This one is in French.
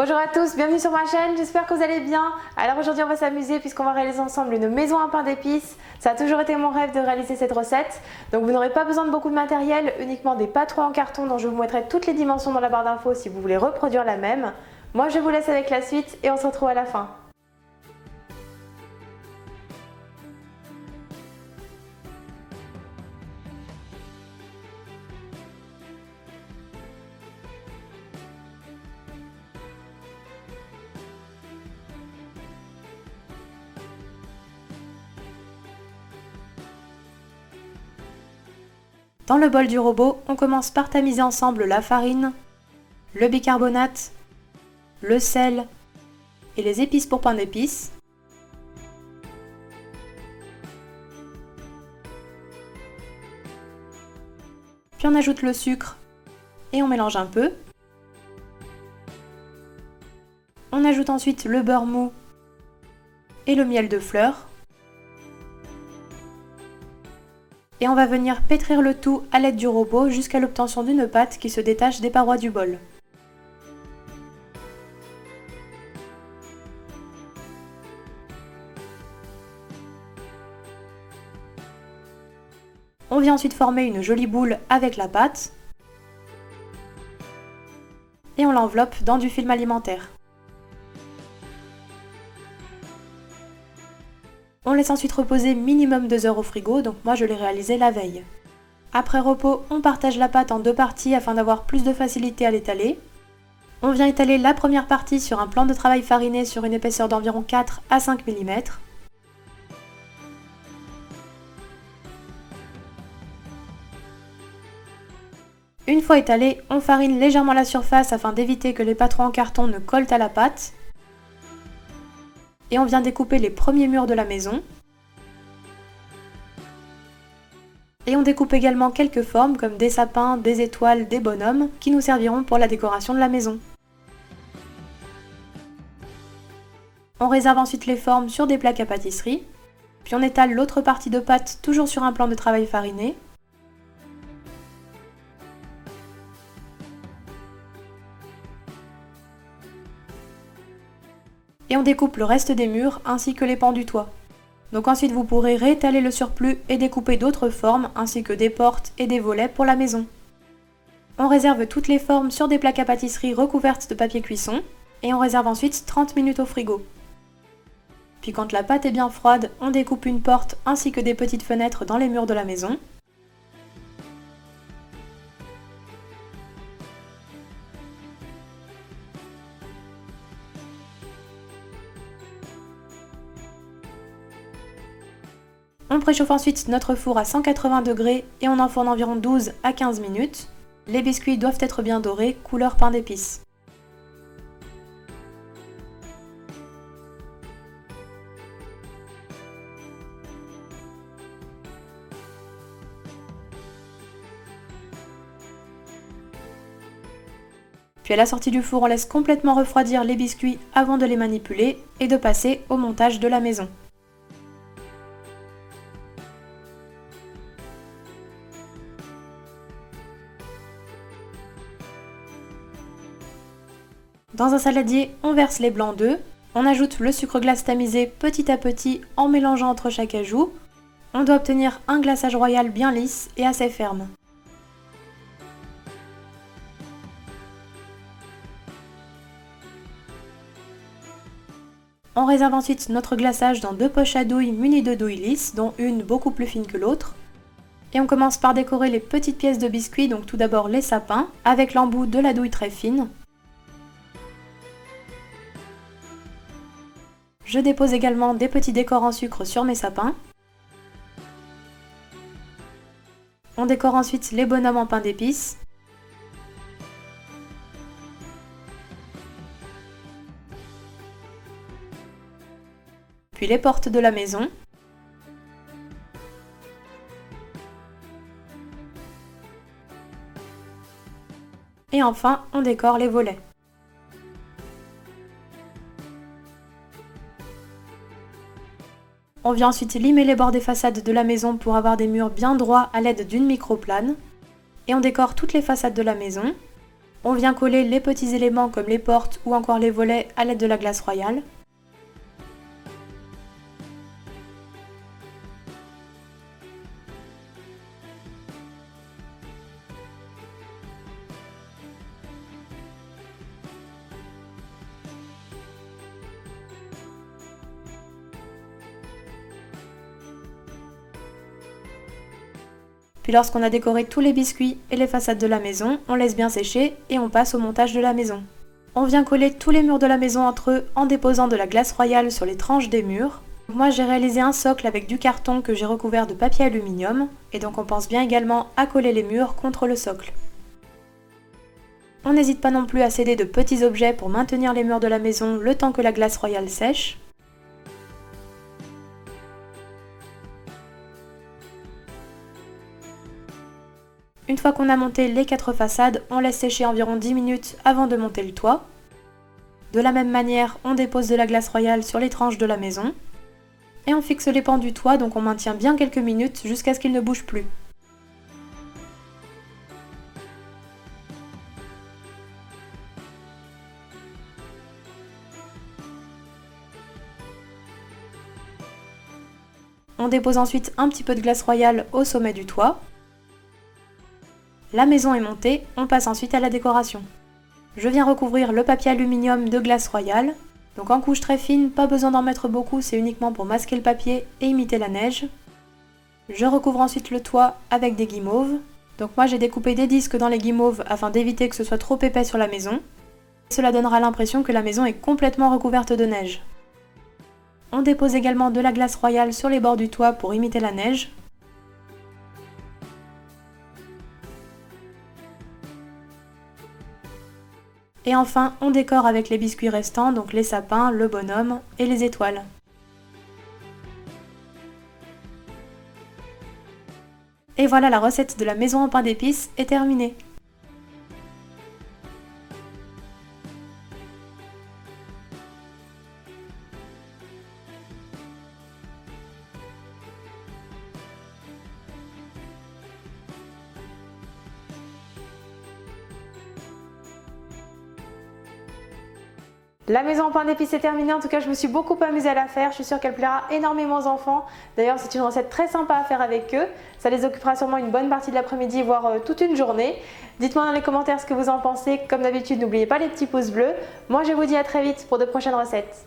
Bonjour à tous, bienvenue sur ma chaîne, j'espère que vous allez bien. Alors aujourd'hui on va s'amuser puisqu'on va réaliser ensemble une maison à pain d'épices. Ça a toujours été mon rêve de réaliser cette recette. Donc vous n'aurez pas besoin de beaucoup de matériel, uniquement des pâtes en carton dont je vous mettrai toutes les dimensions dans la barre d'infos si vous voulez reproduire la même. Moi je vous laisse avec la suite et on se retrouve à la fin. Dans le bol du robot, on commence par tamiser ensemble la farine, le bicarbonate, le sel et les épices pour pain d'épices. Puis on ajoute le sucre et on mélange un peu. On ajoute ensuite le beurre mou et le miel de fleur. Et on va venir pétrir le tout à l'aide du robot jusqu'à l'obtention d'une pâte qui se détache des parois du bol. On vient ensuite former une jolie boule avec la pâte et on l'enveloppe dans du film alimentaire. On laisse ensuite reposer minimum 2 heures au frigo, donc moi je l'ai réalisé la veille. Après repos, on partage la pâte en deux parties afin d'avoir plus de facilité à l'étaler. On vient étaler la première partie sur un plan de travail fariné sur une épaisseur d'environ 4 à 5 mm. Une fois étalé, on farine légèrement la surface afin d'éviter que les pâtes en carton ne collent à la pâte. Et on vient découper les premiers murs de la maison. Et on découpe également quelques formes comme des sapins, des étoiles, des bonhommes qui nous serviront pour la décoration de la maison. On réserve ensuite les formes sur des plaques à pâtisserie. Puis on étale l'autre partie de pâte toujours sur un plan de travail fariné. Et on découpe le reste des murs ainsi que les pans du toit. Donc ensuite vous pourrez réétaler le surplus et découper d'autres formes ainsi que des portes et des volets pour la maison. On réserve toutes les formes sur des plaques à pâtisserie recouvertes de papier cuisson et on réserve ensuite 30 minutes au frigo. Puis quand la pâte est bien froide, on découpe une porte ainsi que des petites fenêtres dans les murs de la maison. On préchauffe ensuite notre four à 180 degrés et on enfourne environ 12 à 15 minutes. Les biscuits doivent être bien dorés, couleur pain d'épices. Puis à la sortie du four, on laisse complètement refroidir les biscuits avant de les manipuler et de passer au montage de la maison. Dans un saladier, on verse les blancs d'œufs, on ajoute le sucre glace tamisé petit à petit en mélangeant entre chaque ajout. On doit obtenir un glaçage royal bien lisse et assez ferme. On réserve ensuite notre glaçage dans deux poches à douille munies de douille lisse, dont une beaucoup plus fine que l'autre. Et on commence par décorer les petites pièces de biscuits, donc tout d'abord les sapins, avec l'embout de la douille très fine. Je dépose également des petits décors en sucre sur mes sapins. On décore ensuite les bonhommes en pain d'épices. Puis les portes de la maison. Et enfin, on décore les volets. On vient ensuite limer les bords des façades de la maison pour avoir des murs bien droits à l'aide d'une microplane. Et on décore toutes les façades de la maison. On vient coller les petits éléments comme les portes ou encore les volets à l'aide de la glace royale. Puis lorsqu'on a décoré tous les biscuits et les façades de la maison, on laisse bien sécher et on passe au montage de la maison. On vient coller tous les murs de la maison entre eux en déposant de la glace royale sur les tranches des murs. Moi j'ai réalisé un socle avec du carton que j'ai recouvert de papier aluminium et donc on pense bien également à coller les murs contre le socle. On n'hésite pas non plus à céder de petits objets pour maintenir les murs de la maison le temps que la glace royale sèche. Une fois qu'on a monté les 4 façades, on laisse sécher environ 10 minutes avant de monter le toit. De la même manière, on dépose de la glace royale sur les tranches de la maison. Et on fixe les pans du toit, donc on maintient bien quelques minutes jusqu'à ce qu'ils ne bougent plus. On dépose ensuite un petit peu de glace royale au sommet du toit. La maison est montée, on passe ensuite à la décoration. Je viens recouvrir le papier aluminium de glace royale. Donc en couche très fine, pas besoin d'en mettre beaucoup, c'est uniquement pour masquer le papier et imiter la neige. Je recouvre ensuite le toit avec des guimauves. Donc moi j'ai découpé des disques dans les guimauves afin d'éviter que ce soit trop épais sur la maison. Cela donnera l'impression que la maison est complètement recouverte de neige. On dépose également de la glace royale sur les bords du toit pour imiter la neige. Et enfin, on décore avec les biscuits restants, donc les sapins, le bonhomme et les étoiles. Et voilà, la recette de la maison en pain d'épices est terminée. La maison en pain d'épices est terminée, en tout cas je me suis beaucoup amusée à la faire, je suis sûre qu'elle plaira énormément aux enfants. D'ailleurs c'est une recette très sympa à faire avec eux, ça les occupera sûrement une bonne partie de l'après-midi, voire toute une journée. Dites-moi dans les commentaires ce que vous en pensez, comme d'habitude n'oubliez pas les petits pouces bleus. Moi je vous dis à très vite pour de prochaines recettes.